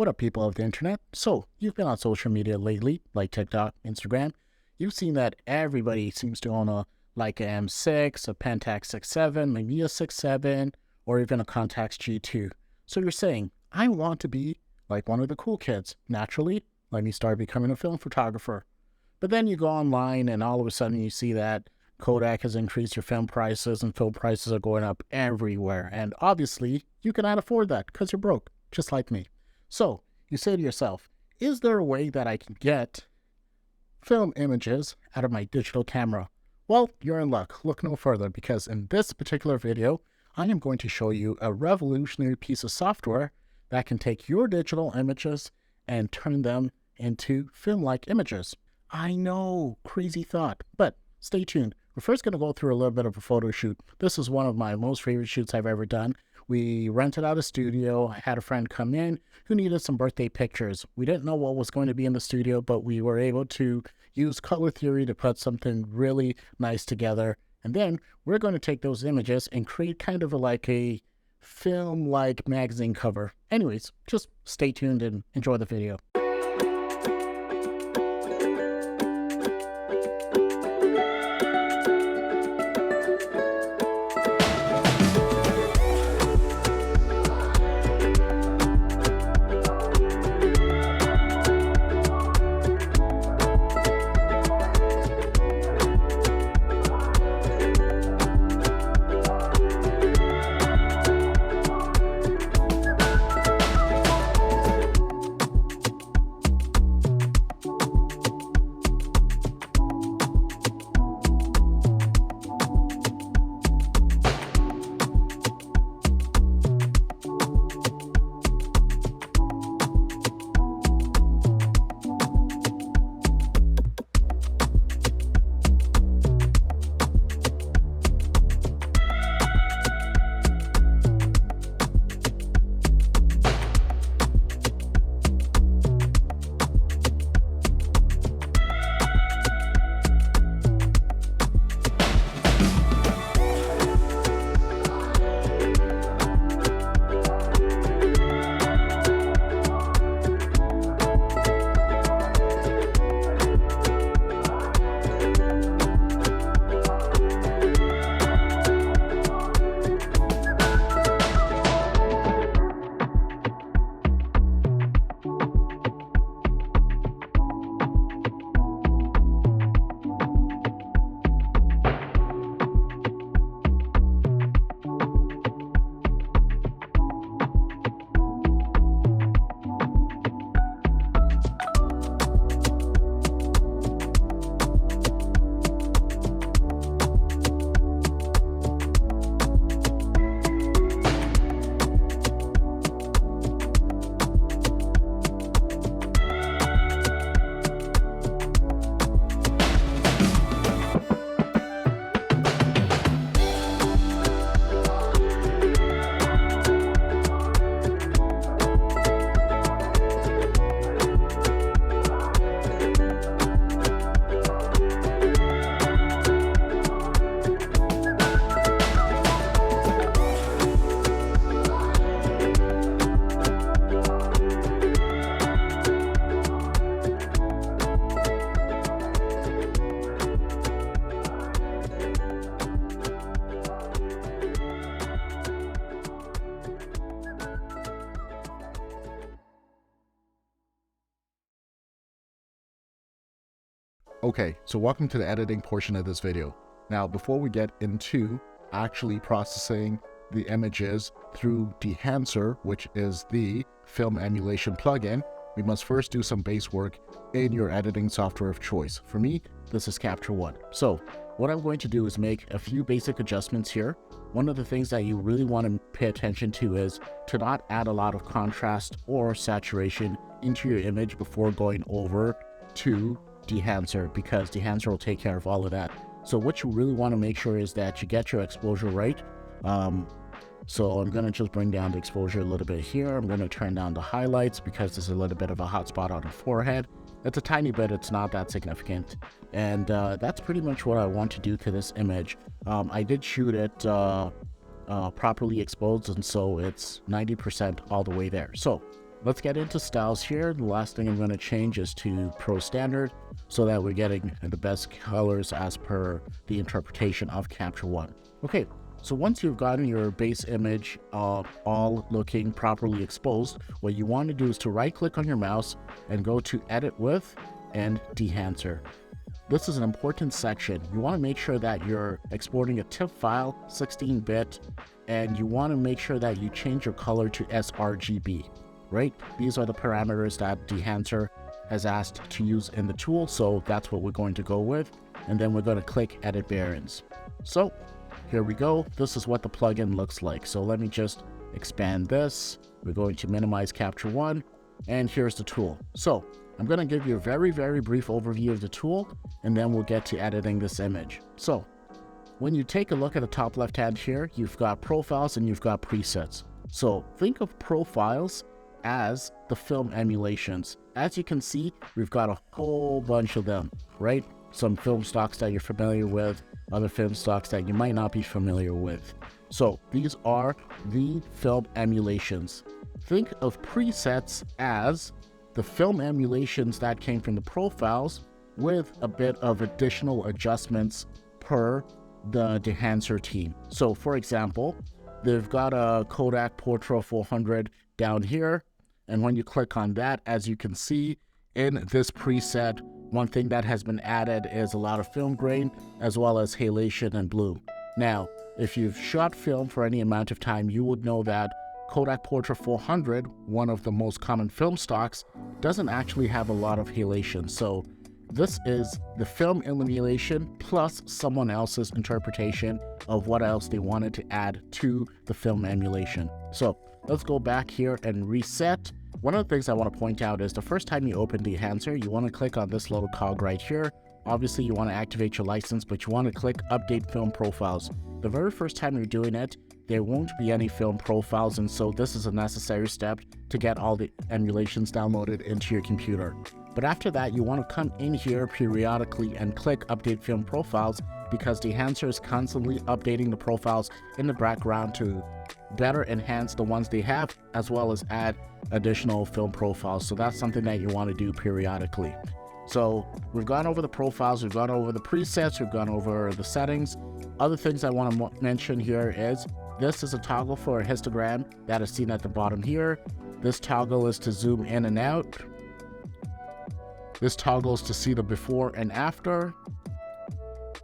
What up, people of the internet? So, you've been on social media lately, like TikTok, Instagram. You've seen that everybody seems to own a Leica M6, a Pentax 6.7, maybe a 6.7, or even a Contax G2. So you're saying, I want to be like one of the cool kids. Naturally, let me start becoming a film photographer. But then you go online and all of a sudden you see that Kodak has increased your film prices and film prices are going up everywhere. And obviously, you cannot afford that because you're broke, just like me. So you say to yourself, is there a way that I can get film images out of my digital camera? Well, you're in luck. Look no further, because in this particular video, I am going to show you a revolutionary piece of software that can take your digital images and turn them into film-like images. I know, crazy thought, but stay tuned. We're first going to go through a little bit of a photo shoot. This is one of my most favorite shoots I've ever done. We rented out a studio. I had a friend come in who needed some birthday pictures. We didn't know what was going to be in the studio, but we were able to use color theory to put something really nice together. And then we're going to take those images and create kind of like a film-like magazine cover. Anyways, just stay tuned and enjoy the video. Okay, so welcome to the editing portion of this video. Now, before we get into actually processing the images through Dehancer, which is the film emulation plugin, we must first do some base work in your editing software of choice. For me, this is Capture One. So what I'm going to do is make a few basic adjustments here. One of the things that you really want to pay attention to is to not add a lot of contrast or saturation into your image before going over to Dehancer, because Dehancer will take care of all of that. So what you really want to make sure is that you get your exposure right. So I'm going to just bring down the exposure a little bit here. I'm going to turn down the highlights because there's a little bit of a hot spot on the forehead. It's a tiny bit, it's not that significant. And that's pretty much what I want to do to this image. I did shoot it properly exposed, and so it's 90% all the way there. So let's get into styles here. The last thing I'm going to change is to Pro Standard so that we're getting the best colors as per the interpretation of Capture One. Okay, so once you've gotten your base image all looking properly exposed, what you want to do is to right click on your mouse and go to Edit With and Dehancer. This is an important section. You want to make sure that you're exporting a TIFF file, 16-bit, and you want to make sure that you change your color to sRGB, right? These are the parameters that Dehancer has asked to use in the tool, so that's what we're going to go with. And then we're going to click Edit Variants. So here we go. This is what the plugin looks like. So let me just expand this. We're going to minimize Capture One, and here's the tool. So I'm going to give you a very, very brief overview of the tool, and then we'll get to editing this image. So when you take a look at the top left hand here, you've got profiles and you've got presets. So think of profiles as the film emulations. As you can see, we've got a whole bunch of them, right? Some film stocks that you're familiar with, other film stocks that you might not be familiar with. So these are the film emulations. Think of presets as the film emulations that came from the profiles with a bit of additional adjustments per the Dehancer team. So for example, they've got a Kodak Portra 400 down here, and when you click on that, as you can see in this preset, one thing that has been added is a lot of film grain as well as halation and bloom. Now, if you've shot film for any amount of time, you would know that Kodak Portra 400, one of the most common film stocks, doesn't actually have a lot of halation. So this is the film emulation plus someone else's interpretation of what else they wanted to add to the film emulation. So let's go back here and reset. One of the things I want to point out is the first time you open Dehancer, you want to click on this little cog right here. Obviously, you want to activate your license, but you want to click Update Film Profiles. The very first time you're doing it, there won't be any film profiles, and so this is a necessary step to get all the emulations downloaded into your computer. But after that, you want to come in here periodically and click Update Film Profiles, because Dehancer is constantly updating the profiles in the background to better enhance the ones they have, as well as add additional film profiles. So that's something that you want to do periodically. So we've gone over the profiles, we've gone over the presets, we've gone over the settings. Other things I want to mention here is this is a toggle for a histogram that is seen at the bottom here. This toggle is to zoom in and out. This toggle is to see the before and after.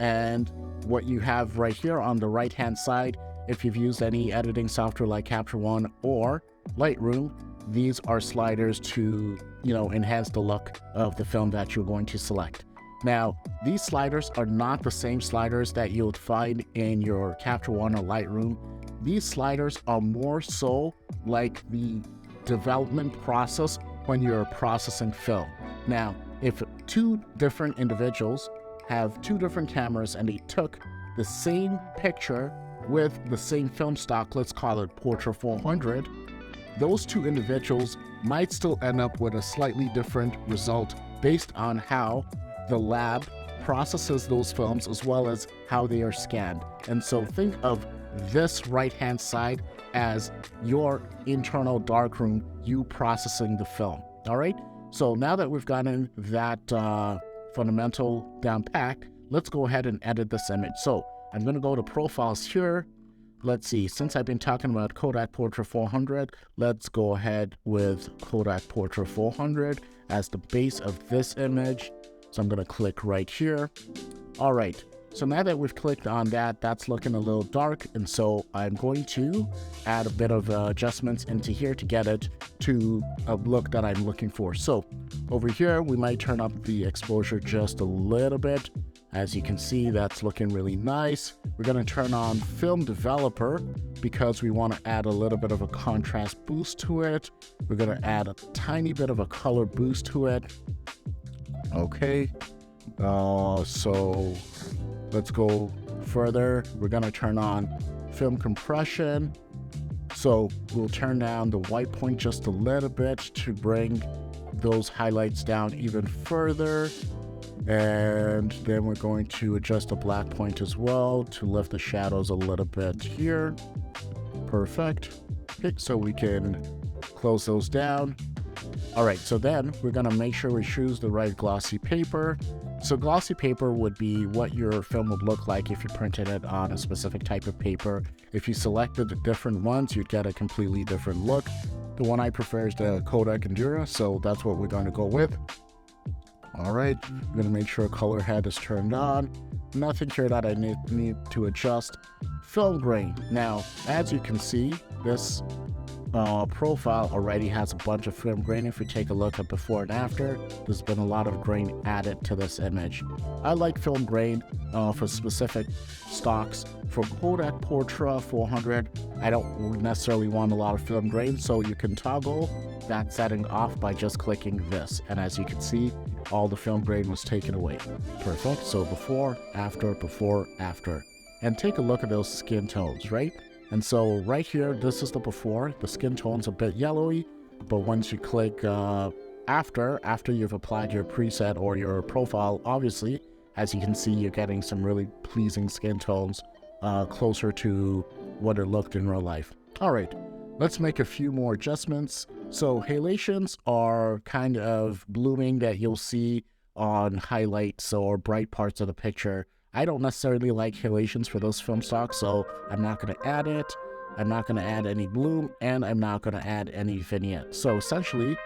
And what you have right here on the right hand side, if you've used any editing software like Capture One or Lightroom, these are sliders to, enhance the look of the film that you're going to select. Now, these sliders are not the same sliders that you'll find in your Capture One or Lightroom. These sliders are more so like the development process when you're processing film. Now, if two different individuals have two different cameras and they took the same picture with the same film stock, let's call it Portra 400, those two individuals might still end up with a slightly different result based on how the lab processes those films as well as how they are scanned. And so think of this right-hand side as your internal darkroom, you processing the film. All right. So now that we've gotten that fundamental down packed, let's go ahead and edit this image. So I'm going to go to profiles here. Let's see, since I've been talking about Kodak Portra 400, let's go ahead with Kodak Portra 400 as the base of this image. So I'm going to click right here. All right. So now that we've clicked on that, that's looking a little dark. And so I'm going to add a bit of adjustments into here to get it to a look that I'm looking for. So over here, we might turn up the exposure just a little bit. As you can see, that's looking really nice. We're going to turn on Film Developer because we want to add a little bit of a contrast boost to it. We're going to add a tiny bit of a color boost to it. Okay. So let's go further. We're going to turn on Film Compression. So we'll turn down the white point just a little bit to bring those highlights down even further. And then we're going to adjust the black point as well to lift the shadows a little bit here. Perfect. Okay, so we can close those down. All right, so then we're gonna make sure we choose the right glossy paper. So glossy paper would be what your film would look like if you printed it on a specific type of paper. If you selected the different ones, you'd get a completely different look. The one I prefer is the Kodak Endura, so that's what we're going to go with. All right, I'm gonna make sure color head is turned on. Nothing here that I need to adjust. Film grain. Now, as you can see, this profile already has a bunch of film grain. If we take a look at before and after, there's been a lot of grain added to this image. I like film grain for specific stocks. For Kodak Portra 400, I don't necessarily want a lot of film grain, so you can toggle that setting off by just clicking this. And as you can see, all the film grain was taken away. Perfect. So before, after. And take a look at those skin tones, right? And so right here, this is the before. The skin tone's a bit yellowy, but once you click after you've applied your preset or your profile, obviously, as you can see, you're getting some really pleasing skin tones closer to what it looked in real life. All right, let's make a few more adjustments. So halations are kind of blooming that you'll see on highlights or bright parts of the picture. I don't necessarily like halations for those film stocks, so I'm not going to add it. I'm not going to add any bloom, and I'm not going to add any vignette. So essentially,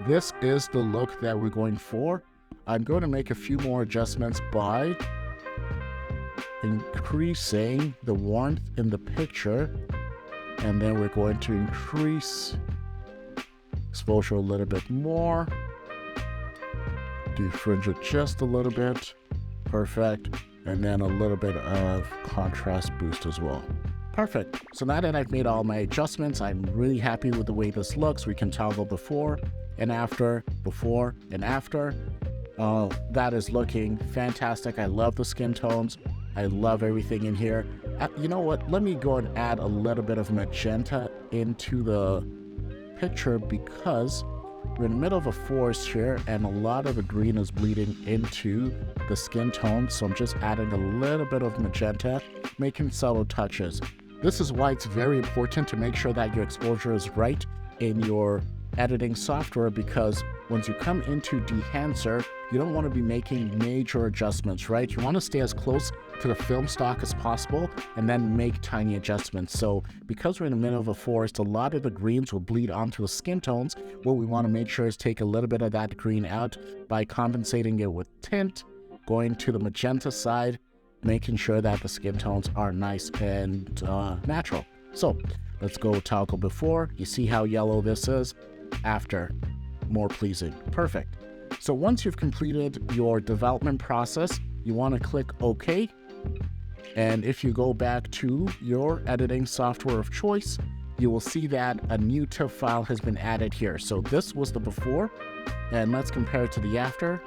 this is the look that we're going for. I'm going to make a few more adjustments by increasing the warmth in the picture, and then we're going to increase exposure a little bit more, defringe it just a little bit, perfect, and then a little bit of contrast boost as well. Perfect. So now that I've made all my adjustments, I'm really happy with the way this looks. We can toggle before and after, before and after. That is looking fantastic. I love the skin tones. I love everything in here. You know what? Let me go and add a little bit of magenta into the picture because we're in the middle of a forest here and a lot of the green is bleeding into the skin tone. So I'm just adding a little bit of magenta, making subtle touches. This is why it's very important to make sure that your exposure is right in your editing software, because once you come into Dehancer, you don't want to be making major adjustments, right? You want to stay as close to the film stock as possible and then make tiny adjustments. So because we're in the middle of a forest, a lot of the greens will bleed onto the skin tones. What we want to make sure is take a little bit of that green out by compensating it with tint, going to the magenta side, making sure that the skin tones are nice and natural. So let's go toggle before. You see how yellow this is? After, more pleasing. Perfect. So once you've completed your development process, you want to click OK. And if you go back to your editing software of choice, you will see that a new TIFF file has been added here. So this was the before, and let's compare it to the after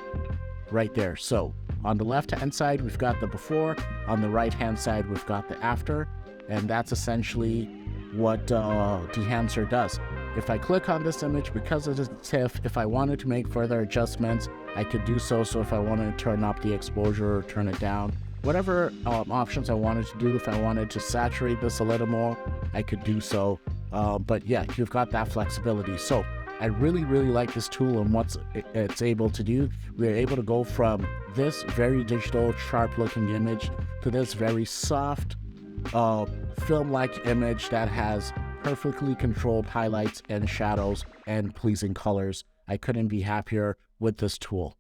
right there. So on the left-hand side, we've got the before. On the right-hand side, we've got the after. And that's essentially what Dehancer does. If I click on this image, because it is TIFF, if I wanted to make further adjustments, I could do so. So if I wanted to turn up the exposure or turn it down, whatever options I wanted to do, if I wanted to saturate this a little more, I could do so. But yeah, you've got that flexibility. So I really like this tool and what it's able to do. We're able to go from this very digital, sharp looking image to this very soft, film-like image that has perfectly controlled highlights and shadows and pleasing colors. I couldn't be happier with this tool.